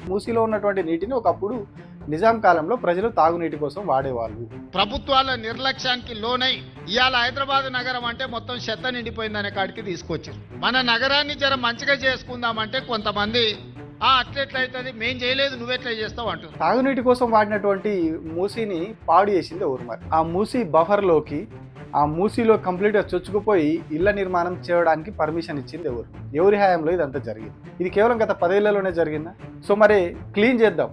మూసీలో ఉన్నటువంటి నీటిని ఒకప్పుడు నిజాం కాలంలో ప్రజలు తాగునీటి కోసం వాడేవాళ్ళు. ప్రభుత్వాల నిర్లక్ష్యానికి లోనై ఇవాళ హైదరాబాద్ నగరం అంటే మొత్తం చెత్త నిండిపోయిందనే కాడికి తీసుకొచ్చారు. మన నగరాన్ని జర మంచిగా చేసుకుందామంటే కొంతమంది అట్లెట్లయితుంది, మేం చేయలేదు నువ్వెట్లా చేస్తావు అంటారు. తాగునీటి కోసం వాడినటువంటి మూసీని పాడు చేసింది ఎవరు? మరి ఆ మూసీ బఫర్లోకి, ఆ మూసీలో కంప్లీట్గా చొచ్చుకుపోయి ఇళ్ల నిర్మాణం చేయడానికి పర్మిషన్ ఇచ్చింది ఎవరు? ఎవరి హయాంలో ఇదంతా జరిగింది? ఇది కేవలం గత 10 ఏళ్లలోనే జరిగిందా? సో మరి క్లీన్ చేద్దాం,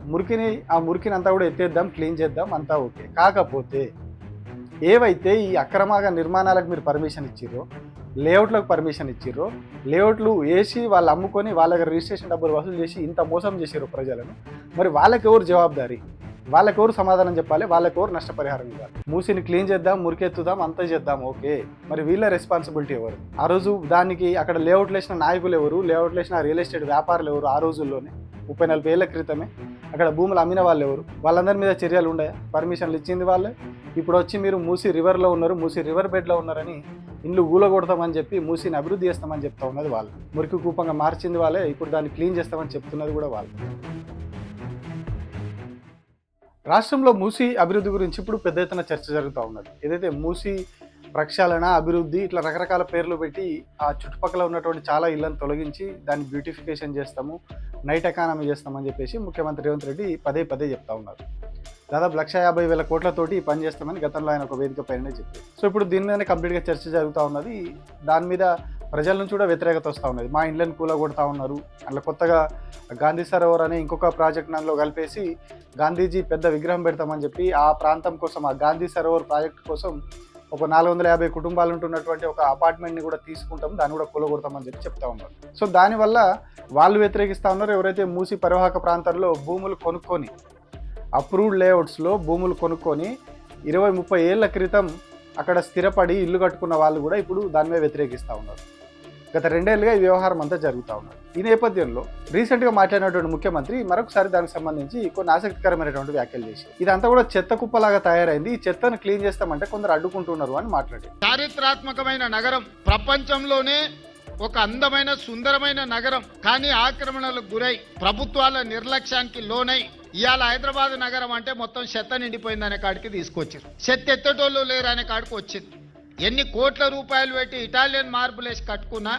ఆ మురికిని అంతా కూడా ఎత్తేద్దాం, క్లీన్ చేద్దాం, అంతా ఓకే. కాకపోతే ఏవైతే ఈ అక్రమంగా నిర్మాణాలకు మీరు పర్మిషన్ ఇచ్చిర్రో, లేఅవుట్లకు పర్మిషన్ ఇచ్చిర్రో, లేఅవుట్లు వేసి వాళ్ళు అమ్ముకొని వాళ్ళ దగ్గర రిజిస్ట్రేషన్ డబ్బులు వసూలు చేసి ఇంత మోసం చేసారు ప్రజలను, మరి వాళ్ళకి ఎవరు జవాబుదారీ? వాళ్ళకి ఎవరు సమాధానం చెప్పాలి? వాళ్ళకి ఎవరు నష్టపరిహారం ఇవ్వాలి? మూసిని క్లీన్ చేద్దాం, మురికెత్తుదాం, అంతా చేద్దాం, ఓకే. మరి వీళ్ళ రెస్పాన్సిబిలిటీ ఎవరు? ఆ రోజు దానికి అక్కడ లేఅవుట్లు వేసిన నాయకులు ఎవరు? లేఅవుట్లు వేసిన రియల్ ఎస్టేట్ వ్యాపారులు ఎవరు? ఆ రోజుల్లోనే 30-40 ఏళ్ల క్రితమే అక్కడ భూములు అమ్మిన వాళ్ళు ఎవరు? వాళ్ళందరి మీద చర్యలు ఉన్నాయా? పర్మిషన్లు ఇచ్చింది వాళ్ళే. ఇప్పుడు వచ్చి మీరు మూసీ రివర్లో ఉన్నారు, మూసీ రివర్ బెడ్లో ఉన్నారని ఇండ్లు ఊలగొడతామని చెప్పి మూసీని అభివృద్ధి చేస్తామని చెప్తా ఉన్నది వాళ్ళు. మురికి కూపంగా మార్చింది వాళ్ళే. ఇప్పుడు దాన్ని క్లీన్ చేస్తామని చెప్తున్నది కూడా వాళ్ళు. రాష్ట్రంలో మూసీ అభివృద్ధి గురించి ఇప్పుడు పెద్ద ఎత్తున చర్చ జరుగుతూ ఉన్నది. ఏదైతే మూసీ ప్రక్షాళన, అభివృద్ధి, ఇట్లా రకరకాల పేర్లు పెట్టి ఆ చుట్టుపక్కల ఉన్నటువంటి చాలా ఇళ్లను తొలగించి దాన్ని బ్యూటిఫికేషన్ చేస్తాము, నైట్ ఎకానమీ చేస్తామని చెప్పేసి ముఖ్యమంత్రి రేవంత్ రెడ్డి పదే చెప్తా ఉన్నారు. దాదాపు 1,50,000 కోట్లతోటి ఈ పని చేస్తామని గతంలో ఆయన ఒక వేదిక పైనే చెప్పారు. సో ఇప్పుడు దీని మీదనే కంప్లీట్గా చర్చ జరుగుతూ ఉన్నది. దాని మీద ప్రజల నుంచి కూడా వ్యతిరేకత వస్తూ ఉన్నది. మా ఇండ్లను కూలగొడతా ఉన్నారు, అట్లా కొత్తగా గాంధీ సరోవర్ అనే ఇంకొక ప్రాజెక్ట్ దానిలో కలిపేసి గాంధీజీ పెద్ద విగ్రహం పెడతామని చెప్పి ఆ ప్రాంతం కోసం, ఆ గాంధీ సరోవర్ ప్రాజెక్ట్ కోసం ఒక 450 కుటుంబాలు ఉంటున్నటువంటి ఒక అపార్ట్మెంట్ని కూడా తీసుకుంటాం, దాన్ని కూడా కూలగొడతామని చెప్పి చెప్తా ఉన్నారు. సో దానివల్ల వాళ్ళు వ్యతిరేకిస్తూ ఉన్నారు. ఎవరైతే మూసీ పరివాహక ప్రాంతాల్లో భూములు కొనుక్కొని, అప్రూవ్డ్ లేఅవుట్స్లో భూములు కొనుక్కొని 20-30 ఏళ్ల క్రితం అక్కడ స్థిరపడి ఇల్లు కట్టుకున్న వాళ్ళు కూడా ఇప్పుడు దాని మీద వ్యతిరేకిస్తూ ఉన్నారు. గత 2 ఏళ్ళుగా ఈ వ్యవహారం అంతా జరుగుతూ ఉన్నారు. ఈ నేపథ్యంలో రీసెంట్గా మాట్లాడినటువంటి ముఖ్యమంత్రి మరొకసారి దానికి సంబంధించి కొన్ని ఆసక్తికరమైనటువంటి వ్యాఖ్యలు చేసి ఇదంతా కూడా చెత్త కుప్పలాగా తయారైంది, ఈ చెత్తను క్లీన్ చేస్తామంటే కొందరు అడ్డుకుంటున్నారు అని మాట్లాడారు. చారిత్రాత్మకమైన నగరం, ప్రపంచంలోనే ఒక అందమైన సుందరమైన నగరం, కానీ ఆక్రమణలకు గురై ప్రభుత్వాల నిర్లక్ష్యానికి లోనై ఇవాళ హైదరాబాద్ నగరం అంటే మొత్తం చెత్త నిండిపోయిందనే కాడికి తీసుకొచ్చారు. చెత్త ఎత్తటోళ్ళు లేరు అనే కాడికి వచ్చింది. ఎన్ని కోట్ల రూపాయలు పెట్టి ఇటాలియన్ మార్బుల్ వేసి కట్టుకున్నా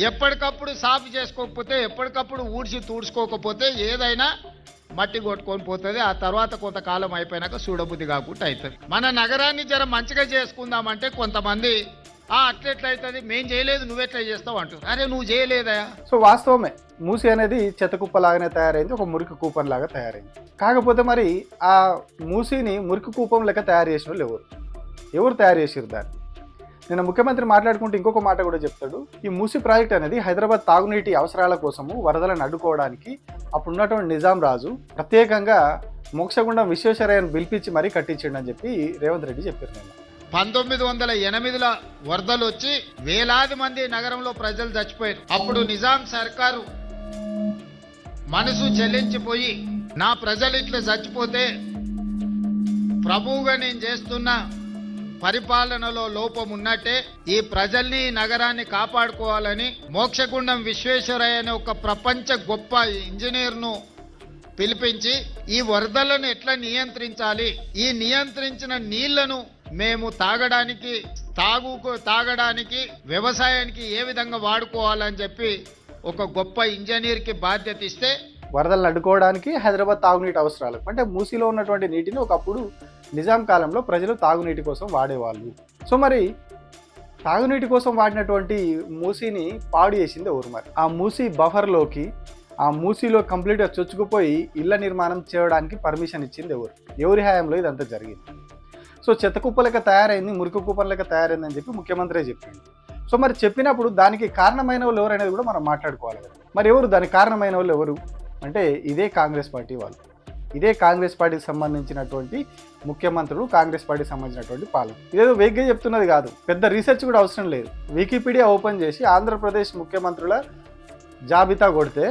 ఎప్పటికప్పుడు సాఫ్ చేసుకోకపోతే, ఎప్పటికప్పుడు ఊడ్చి తూడ్చుకోకపోతే ఏదైనా మట్టి కొట్టుకొని పోతుంది. ఆ తర్వాత కొంతకాలం అయిపోయినాక చూడబుద్ధి కాకుండా అవుతుంది. మన నగరాన్ని జర మంచిగా చేసుకుందామంటే కొంతమంది అట్లెట్లయితుంది, మేం చేయలేదు నువ్వెట్లా చేస్తావు అంటారు. అరే నువ్వు చేయలేదా? సో వాస్తవమే, మూసీ అనేది చెత్త కుప్పలాగానే తయారైంది, ఒక మురికి కూపం లాగా తయారైంది. కాకపోతే మరి ఆ మూసీని మురికి కూపం లెక్క తయారు చేసిన వాళ్ళు ఎవరు తయారు చేసారు దాన్ని? నిన్న ముఖ్యమంత్రి మాట్లాడుకుంటూ ఇంకొక మాట కూడా చెప్తాడు. ఈ మూసీ ప్రాజెక్ట్ అనేది హైదరాబాద్ తాగునీటి అవసరాల కోసము, వరదలను అడ్డుకోవడానికి అప్పుడున్నటువంటి నిజాం రాజు ప్రత్యేకంగా మోక్షగుండం విశ్వేశ్వరయ్యను పిలిపించి మరీ కట్టించిండని చెప్పి రేవంత్ రెడ్డి చెప్పారు. నిన్న 1908లో వరదలు వచ్చి వేలాది మంది నగరంలో ప్రజలు చచ్చిపోయారు. అప్పుడు నిజాం సర్కారు మనసు చెల్లించిపోయి, నా ప్రజలు ఇట్లా చచ్చిపోతే ప్రభువుగా నేను చేస్తున్న పరిపాలనలో లోపం ఉన్నట్టే, ఈ ప్రజల్ని నగరాన్ని కాపాడుకోవాలని మోక్షగుండం విశ్వేశ్వరయ్య అనే ఒక ప్రపంచ గొప్ప ఇంజనీర్ను పిలిపించి ఈ వరదలను ఎట్లా నియంత్రించాలి, ఈ నియంత్రించిన నీళ్లను మేము తాగడానికి వ్యవసాయానికి ఏ విధంగా వాడుకోవాలని చెప్పి ఒక గొప్ప ఇంజనీర్కి బాధ్యత ఇస్తే, వరదలను అడ్డుకోవడానికి హైదరాబాద్ తాగునీటి అవసరాలకు, అంటే మూసీలో ఉన్నటువంటి నీటిని ఒకప్పుడు నిజాం కాలంలో ప్రజలు తాగునీటి కోసం వాడేవాళ్ళు. సో మరి తాగునీటి కోసం వాడినటువంటి మూసీని పాడు చేసింది ఎవరు? మరి ఆ మూసీ బఫర్లోకి, ఆ మూసీలో కంప్లీట్గా చొచ్చుకుపోయి ఇళ్ల నిర్మాణం చేయడానికి పర్మిషన్ ఇచ్చింది ఎవరు? ఎవరి హయాంలో ఇదంతా జరిగింది? సో చెత్త కుప్ప లెక్క తయారైంది, మురికి కుప్ప లెక్క తయారైందని చెప్పి ముఖ్యమంత్రి చెప్పింది. సో మరి చెప్పినప్పుడు దానికి కారణమైన వాళ్ళు ఎవరు అనేది కూడా మనం మాట్లాడుకోవాలి కదా. మరి ఎవరు దానికి కారణమైన వాళ్ళు ఎవరు అంటే ఇదే కాంగ్రెస్ పార్టీ వాళ్ళు. ఇదే కాంగ్రెస్ పార్టీకి సంబంధించినటువంటి ముఖ్యమంత్రులు, కాంగ్రెస్ పార్టీకి సంబంధించినటువంటి పాలన. ఇదేదో వేగ్గా చెప్తున్నది కాదు, పెద్ద రీసెర్చ్ కూడా అవసరం లేదు. వికీపీడియా ఓపెన్ చేసి ఆంధ్రప్రదేశ్ ముఖ్యమంత్రుల జాబితా కొడితే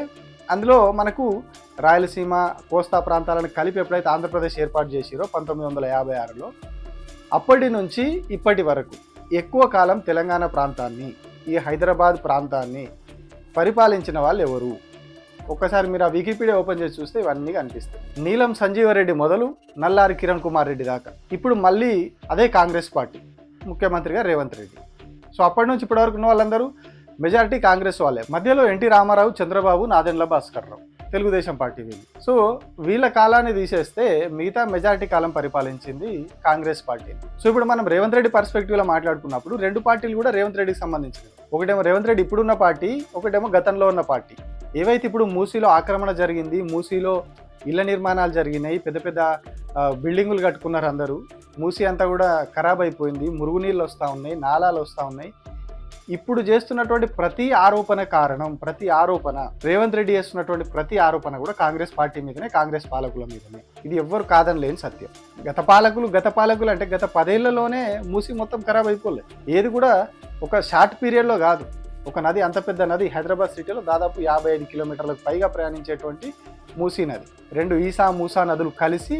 అందులో మనకు రాయలసీమ, కోస్తా ప్రాంతాలను కలిపి ఎప్పుడైతే ఆంధ్రప్రదేశ్ ఏర్పాటు చేసిరో 1956లో, అప్పటి నుంచి ఇప్పటి వరకు ఎక్కువ కాలం తెలంగాణ ప్రాంతాన్ని, ఈ హైదరాబాద్ ప్రాంతాన్ని పరిపాలించిన వాళ్ళు ఎవరు ఒక్కసారి మీరు ఆ వికీపీడియా ఓపెన్ చేసి చూస్తే ఇవన్నీ కనిపిస్తాయి. నీలం సంజీవరెడ్డి మొదలు నల్లారి కిరణ్ కుమార్ రెడ్డి దాకా ఇప్పుడు మళ్ళీ అదే కాంగ్రెస్ పార్టీ, ముఖ్యమంత్రిగా రేవంత్ రెడ్డి. సో అప్పటి నుంచి ఇప్పటి వరకు ఉన్న వాళ్ళందరూ మెజారిటీ కాంగ్రెస్ వాళ్ళే. మధ్యలో ఎన్టీ రామారావు, చంద్రబాబు, నాదెండ్ల భాస్కర్ రావు, తెలుగుదేశం పార్టీ వీళ్ళు. సో వీళ్ళ కాలాన్ని తీసేస్తే మిగతా మెజారిటీ కాలం పరిపాలించింది కాంగ్రెస్ పార్టీ. సో ఇప్పుడు మనం రేవంత్ రెడ్డి పర్స్పెక్టివ్లో మాట్లాడుకున్నప్పుడు రెండు పార్టీలు కూడా రేవంత్ రెడ్డికి సంబంధించినవి. ఒకటేమో రేవంత్ రెడ్డి ఇప్పుడున్న పార్టీ, ఒకటేమో గతంలో ఉన్న పార్టీ. ఏవైతే ఇప్పుడు మూసీలో ఆక్రమణ జరిగింది, మూసీలో ఇళ్ల నిర్మాణాలు జరిగినాయి, పెద్ద పెద్ద బిల్డింగులు కట్టుకున్నారు అందరూ, మూసీ అంతా కూడా ఖరాబ్ అయిపోయింది, మురుగునీళ్ళు వస్తూ ఉన్నాయి, నాలాలు వస్తూ ఉన్నాయి. ఇప్పుడు చేస్తున్నటువంటి ప్రతి ఆరోపణ కారణం, ప్రతి ఆరోపణ రేవంత్ రెడ్డి చేస్తున్నటువంటి ప్రతి ఆరోపణ కూడా కాంగ్రెస్ పార్టీ మీదనే, కాంగ్రెస్ పాలకుల మీదనే. ఇది ఎవ్వరు కాదని లేని సత్యం. గత పాలకులు అంటే గత 10 ఏళ్లలోనే మూసి మొత్తం ఖరాబ్ అయిపోలేదు. ఏది కూడా ఒక షార్ట్ పీరియడ్లో కాదు. ఒక నది, అంత పెద్ద నది, హైదరాబాద్ సిటీలో దాదాపు 55 కిలోమీటర్లకు పైగా ప్రయాణించేటువంటి మూసీ నది, 2 ఈసా మూసా నదులు కలిసి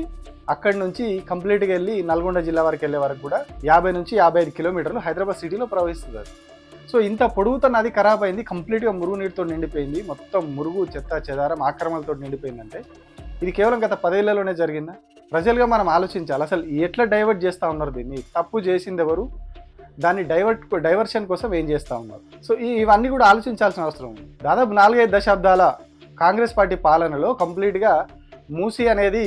అక్కడి నుంచి కంప్లీట్గా వెళ్ళి నల్గొండ జిల్లా వరకు వెళ్ళే వరకు కూడా 50 నుంచి 55 కిలోమీటర్లు హైదరాబాద్ సిటీలో ప్రవహిస్తుంది అది. సో ఇంత పొడుగుతో నది ఖరాబ్ అయింది, కంప్లీట్గా మురుగు నీటితో నిండిపోయింది, మొత్తం మురుగు, చెత్త చెదారం, ఆక్రమణలతో నిండిపోయిందంటే ఇది కేవలం గత 10 ఏళ్లలోనే జరిగిందా? ప్రజలుగా మనం ఆలోచించాలి. అసలు ఎట్లా డైవర్ట్ చేస్తూ ఉన్నారు దీన్ని? తప్పు చేసింది ఎవరు? దాన్ని డైవర్షన్ కోసం ఏం చేస్తూ ఉన్నారు? సో ఇవన్నీ కూడా ఆలోచించాల్సిన అవసరం ఉంది. దాదాపు 4-5 దశాబ్దాల కాంగ్రెస్ పార్టీ పాలనలో కంప్లీట్గా మూసీ అనేది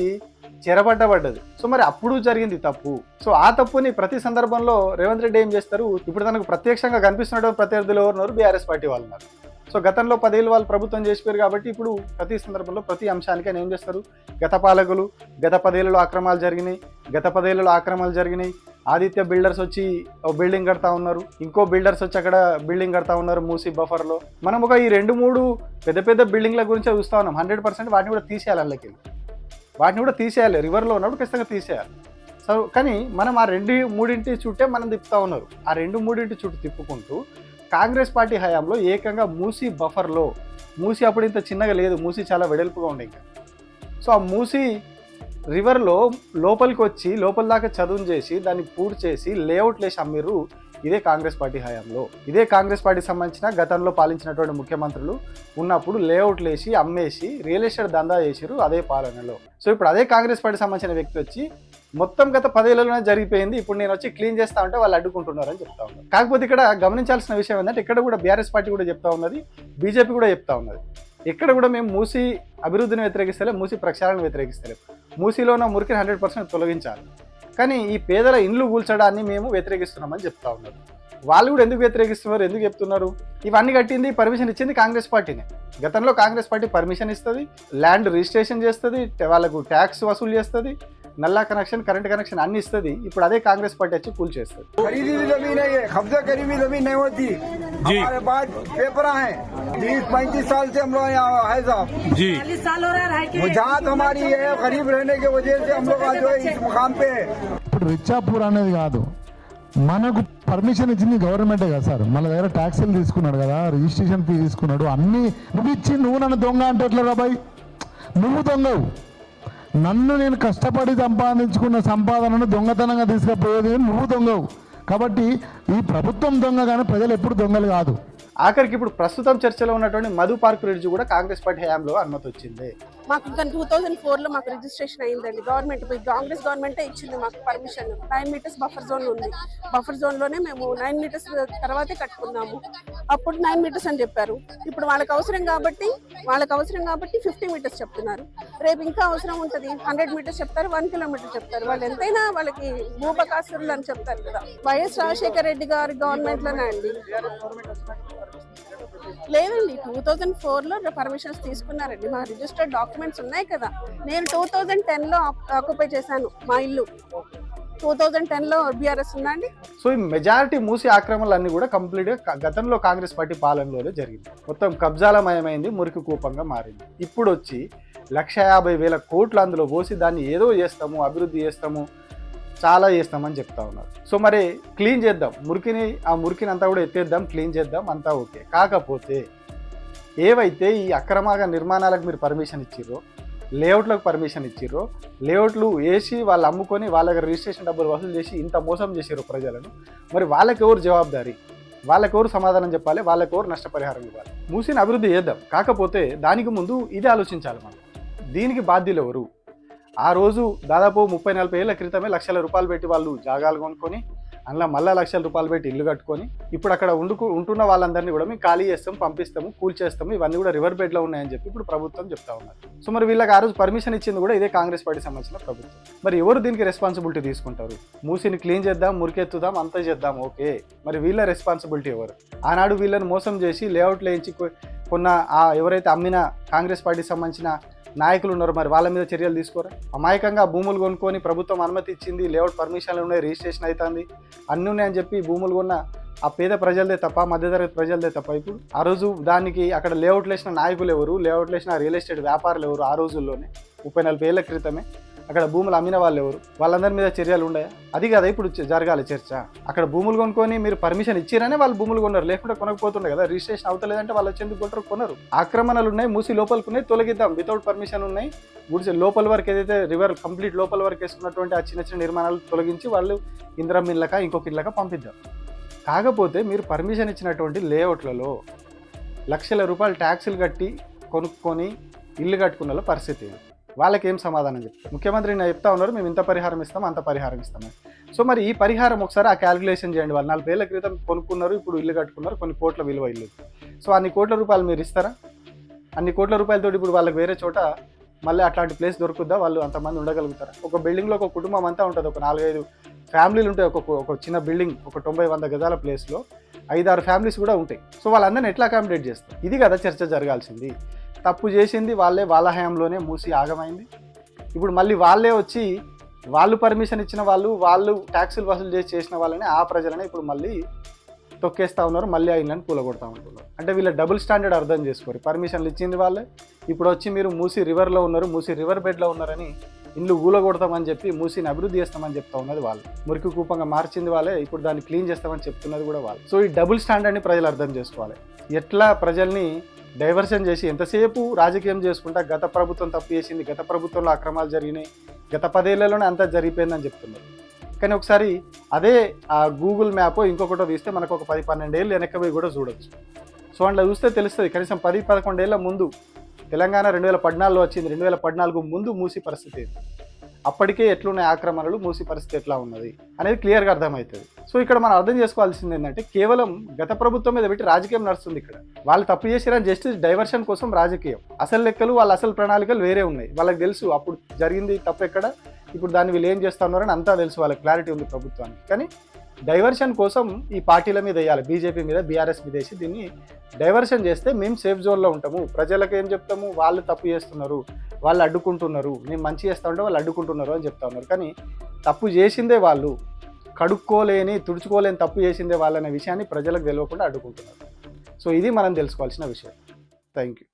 చెరబడ్డబడ్డది. సో మరి అప్పుడు జరిగింది తప్పు. సో ఆ తప్పుని ప్రతి సందర్భంలో రేవంత్ రెడ్డి ఏం చేస్తారు? ఇప్పుడు తనకు ప్రత్యక్షంగా కనిపిస్తున్నటువంటి ప్రత్యర్థులు ఎవరున్నారు? బీఆర్ఎస్ పార్టీ వాళ్ళు ఉన్నారు. సో గతంలో 10 ఏళ్ళు వాళ్ళు ప్రభుత్వం చేసిపోయారు కాబట్టి ఇప్పుడు ప్రతి సందర్భంలో ప్రతి అంశానికి ఆయన ఏం చేస్తారు? గత పాలకులు గత 10 ఏళ్ళలో ఆక్రమణలు జరిగినాయి, ఆదిత్య బిల్డర్స్ వచ్చి బిల్డింగ్ కడతా ఉన్నారు, ఇంకో బిల్డర్స్ వచ్చి అక్కడ బిల్డింగ్ కడతా ఉన్నారు మూసీ బఫర్లో. మనం ఒక ఈ 2-3 పెద్ద బిల్డింగ్ల గురించే చూస్తూ ఉన్నాం. 100% వాటిని కూడా తీసేయాలి, అందులోకి వాటిని కూడా తీసేయాలి. రివర్లో ఉన్నప్పుడు ఖచ్చితంగా తీసేయాలి. సో కానీ మనం ఆ 2-3 చుట్టే మనం తిప్పుతూ ఉన్నారు. ఆ 2-3 చుట్టూ తిప్పుకుంటూ కాంగ్రెస్ పార్టీ హయాంలో ఏకంగా మూసీ బఫర్లో, మూసీ అప్పుడు ఇంత చిన్నగా లేదు, మూసీ చాలా వెడల్పుగా ఉండే ఇంకా. సో ఆ మూసీ రివర్లో లోపలికి వచ్చి లోపల దాకా చదువు చేసి దాన్ని పూర్తి చేసి లేఅవుట్లు వేసి అమ్మిర్రు. ఇదే కాంగ్రెస్ పార్టీ హయాంలో. ఇదే కాంగ్రెస్ పార్టీకి సంబంధించిన గతంలో పాలించినటువంటి ముఖ్యమంత్రులు ఉన్నప్పుడు లేఅవుట్లు వేసి అమ్మేసి రియల్ ఎస్టేట్ దందా చేసిరు అదే పాలనలో. సో ఇప్పుడు అదే కాంగ్రెస్ పార్టీకి సంబంధించిన వ్యక్తి వచ్చి మొత్తం గత 10 ఏళ్లలోనే జరిగిపోయింది, ఇప్పుడు నేను వచ్చి క్లీన్ చేస్తా ఉంటే వాళ్ళు అడ్డుకుంటున్నారని చెప్తా ఉన్నారు. కాకపోతే ఇక్కడ గమనించాల్సిన విషయం ఏంటంటే ఇక్కడ కూడా బీఆర్ఎస్ పార్టీ కూడా చెప్తా ఉన్నది, బీజేపీ కూడా చెప్తా ఉన్నది. ఇక్కడ కూడా మేము మూసీ అభివృద్ధిని వ్యతిరేకిస్తలేం, మూసీ ప్రక్షాళనను వ్యతిరేకిస్తలేం. మూసీలో ఉన్న మురికిని 100% తొలగించాలి, కానీ ఈ పేదల ఇండ్లు కూల్చడాన్ని మేము వ్యతిరేకిస్తున్నామని చెప్తా ఉన్నారు. వాళ్ళు కూడా ఎందుకు వ్యతిరేకిస్తున్నారు, ఎందుకు చెప్తున్నారు? ఇవన్నీ కట్టింది, పర్మిషన్ ఇచ్చింది కాంగ్రెస్ పార్టీనే. గతంలో కాంగ్రెస్ పార్టీ పర్మిషన్ ఇస్తుంది, ల్యాండ్ రిజిస్ట్రేషన్ చేస్తుంది, వాళ్ళకు ట్యాక్స్ వసూలు చేస్తుంది, నల్లా కనెక్షన్, కరెంట్ కనెక్షన్ అన్ని ఇస్తుంది. ఇప్పుడు అదే కాంగ్రెస్ పార్టీ వచ్చి కూల్ చేస్తుంది. खरीदी हुई जमीन है, ये कब्जा करी हुई जमीन नहीं होती जी। हमारे पास पेपर है, 20-35 साल से हम लोग यहाँ है साहब जी। 40 साल हो रहा है। वजाहत हमारी है, गरीब रहने की वजह से हम लोग आज जो है इस मुकाम पे है। ఇప్పుడు రిచ్చాపూర్ అనేది కాదు, మనకు పర్మిషన్ ఇచ్చింది గవర్నమెంటే కదా సార్. మన దగ్గర ట్యాక్సీలు తీసుకున్నాడు కదా, రిజిస్ట్రేషన్ ఫీ తీసుకున్నాడు, అన్నీ నువ్వు ఇచ్చి నువ్వు నన్ను దొంగ అంటే ఎట్లా రాబాయ్? నువ్వు దొంగవు. నన్ను నేను కష్టపడి సంపాదించుకున్న సంపాదనను దొంగతనంగా తీసుకుపోయేది నువ్వు దొంగవు. కాబట్టి ఈ ప్రభుత్వం దొంగ, కానీ ప్రజలు ఎప్పుడు దొంగలు కాదు. ఆఖరికి ఇప్పుడు ప్రస్తుతం చర్చలో ఉన్నటువంటి మధు పార్క్ బ్రిడ్జ్ కూడా కాంగ్రెస్ పార్టీ హయాంలో అనుమతి వచ్చింది. మాకు ఇంకా 2004లో మాకు రిజిస్ట్రేషన్ అయిందండి. కాంగ్రెస్ గవర్నమెంటే ఇచ్చింది మాకు పర్మిషన్. 9 మీటర్స్ బఫర్ జోన్ ఉంది. బఫర్ జోన్లోనే మేము 9 మీటర్స్ తర్వాతే కట్టుకున్నాము. అప్పుడు 9 మీటర్స్ అని చెప్పారు. ఇప్పుడు వాళ్ళకి అవసరం కాబట్టి 50 మీటర్స్ చెప్తున్నారు. రేపు ఇంకా అవసరం ఉంటుంది, 100 మీటర్స్ చెప్తారు, 1 కిలోమీటర్ చెప్తారు. వాళ్ళు ఎంతైనా వాళ్ళకి భూబకాసురులు అని చెప్తారు కదా. వైఎస్ రాజశేఖర రెడ్డి గారి గవర్నమెంట్లోనే అండి. లేదండి, 2004లో పర్మిషన్స్ తీసుకున్నారండి. మా రిజిస్టర్డ్ డాక్యుమెంట్స్ ఉన్నాయి కదా. నేను 2010లో ఆక్యుపై చేశాను మా ఇల్లు. 2010లో బీఆర్ఎస్ ఉందండి. సో ఈ మెజారిటీ మూసి ఆక్రమణలు అన్ని కూడా కంప్లీట్గా గతంలో కాంగ్రెస్ పార్టీ పాలనలోనే జరిగింది. మొత్తం కబ్జాలమయమైంది, మురికి కూపంగా మారింది. ఇప్పుడు వచ్చి 150,000 కోట్లు అందులో పోసి దాన్ని ఏదో చేస్తాము, అభివృద్ధి చేస్తాము, చాలా చేస్తామని చెప్తా ఉన్నారు. సో మరి క్లీన్ చేద్దాం, ఆ మురికిని అంతా కూడా ఎత్తేద్దాం, క్లీన్ చేద్దాం, అంతా ఓకే. కాకపోతే ఏవైతే ఈ అక్రమంగా నిర్మాణాలకు మీరు పర్మిషన్ ఇచ్చిర్రో, లేఅవుట్లకు పర్మిషన్ ఇచ్చిర్రో, లేఅవుట్లు వేసి వాళ్ళు అమ్ముకొని వాళ్ళ రిజిస్ట్రేషన్ డబ్బులు వసూలు చేసి ఇంత మోసం చేసారు ప్రజలను, మరి వాళ్ళకి ఎవరు జవాబుదారీ? వాళ్ళకెవరు సమాధానం చెప్పాలి, వాళ్ళకెవరు నష్టపరిహారం ఇవ్వాలి. మూసిని అభివృద్ధి చేద్దాం, కాకపోతే దానికి ముందు ఇది ఆలోచించాలి మనం. దీనికి బాధ్యులు ఎవరు? ఆ రోజు దాదాపు 30-40 ఏళ్ల క్రితమే లక్షల రూపాయలు పెట్టి వాళ్ళు జాగాలు కొనుక్కొని అందులో మళ్ళీ లక్షల రూపాయలు పెట్టి ఇల్లు కట్టుకొని ఇప్పుడు అక్కడ ఉంటున్న వాళ్ళందరినీ కూడా మేము ఖాళీ చేస్తాం, పంపిస్తాము, కూల్ చేస్తాము, ఇవన్నీ కూడా రివర్ బెడ్లో ఉన్నాయని చెప్పి ఇప్పుడు ప్రభుత్వం చెప్తా ఉన్నారు. సో మరి వీళ్ళకి ఆ రోజు పర్మిషన్ ఇచ్చింది కూడా ఇదే కాంగ్రెస్ పార్టీ సంబంధించిన ప్రభుత్వం. మరి ఎవరు దీనికి రెస్పాన్సిబిలిటీ తీసుకుంటారు? మూసిని క్లీన్ చేద్దాం, మురికెత్తుదాం, అంతా చేద్దాం, ఓకే. మరి వీళ్ళ రెస్పాన్సిబిలిటీ ఎవరు? ఆనాడు వీళ్ళని మోసం చేసి లేఅవుట్లు వేయించి కొన్న ఎవరైతే అమ్మిన కాంగ్రెస్ పార్టీకి సంబంధించిన నాయకులు ఉన్నారు, మరి వాళ్ళ మీద చర్యలు తీసుకోరా? అమాయకంగా భూములు కొనుక్కొని ప్రభుత్వం అనుమతి ఇచ్చింది, లేఅవుట్ పర్మిషన్లు ఉన్నాయి, రిజిస్ట్రేషన్ అవుతుంది, అన్నీ ఉన్నాయని చెప్పి భూములు కొన్న ఆ పేద ప్రజలదే తప్ప, మధ్యతరగతి ప్రజలదే తప్ప. ఇప్పుడు ఆ రోజు దానికి అక్కడ లేఅవుట్లు వేసిన నాయకులు ఎవరు, లేఅవుట్లు వేసిన రియల్ ఎస్టేట్ వ్యాపారులు ఎవరు? ఆ రోజుల్లోనే 30-40 ఏళ్ల క్రితమే అక్కడ భూములు అమ్మిన వాళ్ళు ఎవరు? వాళ్ళందరి మీద చర్యలు ఉన్నాయా? అది కదా ఇప్పుడు జరగాలి చర్చ. అక్కడ భూములు కొనుక్కొని మీరు పర్మిషన్ ఇచ్చిరనే వాళ్ళు భూములు కొన్నారు, లేకుంటే కొనకపోతుండే కదా. రిజిస్ట్రేషన్ అవుతలేదంటే వాళ్ళు వచ్చేందుకు కొంటారు, కొనరు. ఆక్రమణలు ఉన్నాయి, మూసి లోపలికి ఉన్నాయి, తొలగిద్దాం, వితౌట్ పర్మిషన్ ఉన్నాయి. గుడిసె లోపల వరకు ఏదైతే రివర్ కంప్లీట్ లోపల వరకు వేసుకున్నటువంటి ఆ చిన్న చిన్న నిర్మాణాలు తొలగించి వాళ్ళు ఇందిరమ్మ ఇళ్ళక ఇంకొక ఇళ్ళక పంపిద్దాం. కాకపోతే మీరు పర్మిషన్ ఇచ్చినటువంటి లేఅవుట్లలో లక్షల రూపాయలు ట్యాక్సులు కట్టి కొనుక్కొని ఇల్లు కట్టుకున్న పరిస్థితి, వాళ్ళకి ఏం సమాధానం చెప్తారు? ముఖ్యమంత్రి నేను చెప్తా ఉన్నారు, మేము ఇంత పరిహారం ఇస్తాం, అంత పరిహారం ఇస్తామని. సో మరి ఈ పరిహారం ఒకసారి ఆ క్యాలిక్యులేషన్ చేయండి. వాళ్ళు 40 ఏళ్ల క్రితం కొనుక్కున్నారు, ఇప్పుడు ఇల్లు కట్టుకున్నారు, కొన్ని కోట్ల విలువ ఇల్లు. సో అన్ని కోట్ల రూపాయలు మీరు ఇస్తారా? అన్ని కోట్ల రూపాయలతో ఇప్పుడు వాళ్ళకి వేరే చోట మళ్ళీ అట్లాంటి ప్లేస్ దొరుకుద్దా? వాళ్ళు అంతమంది ఉండగలుగుతారా? ఒక బిల్డింగ్లో ఒక కుటుంబం అంతా ఉంటుంది, ఒక 4-5 ఫ్యామిలీలు ఉంటాయి. ఒక చిన్న బిల్డింగ్, ఒక 90-100 గజాల ప్లేస్లో 5-6 ఫ్యామిలీస్ కూడా ఉంటాయి. సో వాళ్ళందరినీ ఎట్లా అకామిడేట్ చేస్తారు? ఇది కదా చర్చ జరగాల్సింది. తప్పు చేసింది వాళ్ళే, వాళ్ళ హయాంలోనే మూసి ఆగమైంది. ఇప్పుడు మళ్ళీ వాళ్ళే వచ్చి వాళ్ళు పర్మిషన్ ఇచ్చిన వాళ్ళు ట్యాక్సులు వసూలు చేసిన వాళ్ళని, ఆ ప్రజలనే ఇప్పుడు మళ్ళీ తొక్కేస్తూ ఉన్నారు, మళ్ళీ ఆ ఇళ్ళని కూలగొడతా ఉంటున్నారు. అంటే వీళ్ళ డబుల్ స్టాండర్డ్ అర్థం చేసుకోరు. పర్మిషన్లు ఇచ్చింది వాళ్ళే, ఇప్పుడు వచ్చి మీరు మూసి రివర్లో ఉన్నారు, మూసి రివర్ బెడ్లో ఉన్నారని ఇల్లు కూలగొడతామని చెప్పి మూసిని అభివృద్ధి చేస్తామని చెప్తా ఉన్నది వాళ్ళు. మురికి కూపంగా మార్చింది వాళ్ళే, ఇప్పుడు దాన్ని క్లీన్ చేస్తామని చెప్తున్నది కూడా వాళ్ళు. సో ఈ డబుల్ స్టాండర్డ్ని ప్రజలు అర్థం చేసుకోవాలి. ఎట్లా ప్రజల్ని డైవర్షన్ చేసి ఎంతసేపు రాజకీయం చేసుకుంటా గత ప్రభుత్వం తప్పు చేసింది, గత ప్రభుత్వంలో అక్రమాలు జరిగినాయి, గత 10 ఏళ్లలోనే అంతా జరిగిపోయిందని చెప్తున్నారు. కానీ ఒకసారి అదే ఆ గూగుల్ మ్యాప్ ఇంకొకటో తీస్తే మనకు ఒక 10-12 ఏళ్ళు వెనక్కి పోయి కూడా చూడొచ్చు. సో అట్లా చూస్తే తెలుస్తుంది. కనీసం 10-11 ఏళ్ల ముందు తెలంగాణ 2014లో వచ్చింది, 2014 ముందు మూసి పరిస్థితి ఏంటి, అప్పటికే ఎట్లున్నాయి ఆక్రమణలు, మూసి పరిస్థితి ఎట్లా ఉన్నది అనేది క్లియర్గా అర్థమవుతుంది. సో ఇక్కడ మనం అర్థం చేసుకోవాల్సింది ఏంటంటే కేవలం గత ప్రభుత్వం మీద పెట్టి రాజకీయం నడుస్తుంది. ఇక్కడ వాళ్ళు తప్పు చేసిరని జస్ట్ డైవర్షన్ కోసం రాజకీయం. అసలు లెక్కలు, వాళ్ళ అసలు ప్రణాళికలు వేరే ఉన్నాయి. వాళ్ళకి తెలుసు అప్పుడు జరిగింది తప్పు ఎక్కడ, ఇప్పుడు దాన్ని వీళ్ళు ఏం చేస్తా ఉన్నారని అంతా తెలుసు, వాళ్ళకి క్లారిటీ ఉంది ప్రభుత్వానికి. కానీ డైవర్షన్ కోసం ఈ పార్టీల మీద వేయాలి, బీజేపీ మీద, బీఆర్ఎస్ మీద వేసి దీన్ని డైవర్షన్ చేస్తే మేము సేఫ్ జోన్లో ఉంటాము. ప్రజలకు ఏం చెప్తాము? వాళ్ళు తప్పు చేస్తున్నారు, వాళ్ళు అడ్డుకుంటున్నారు, మేము మంచి చేస్తా ఉంటే వాళ్ళు అడ్డుకుంటున్నారు అని చెప్తా ఉన్నారు. కానీ తప్పు చేసిందే వాళ్ళు, కడుక్కోలేని, తుడుచుకోలేని తప్పు చేసిందే వాళ్ళనే విషయాన్ని ప్రజలకు తెలియకుండా అడ్డుకుంటున్నారు. సో ఇది మనం తెలుసుకోవాల్సిన విషయం. Thank you.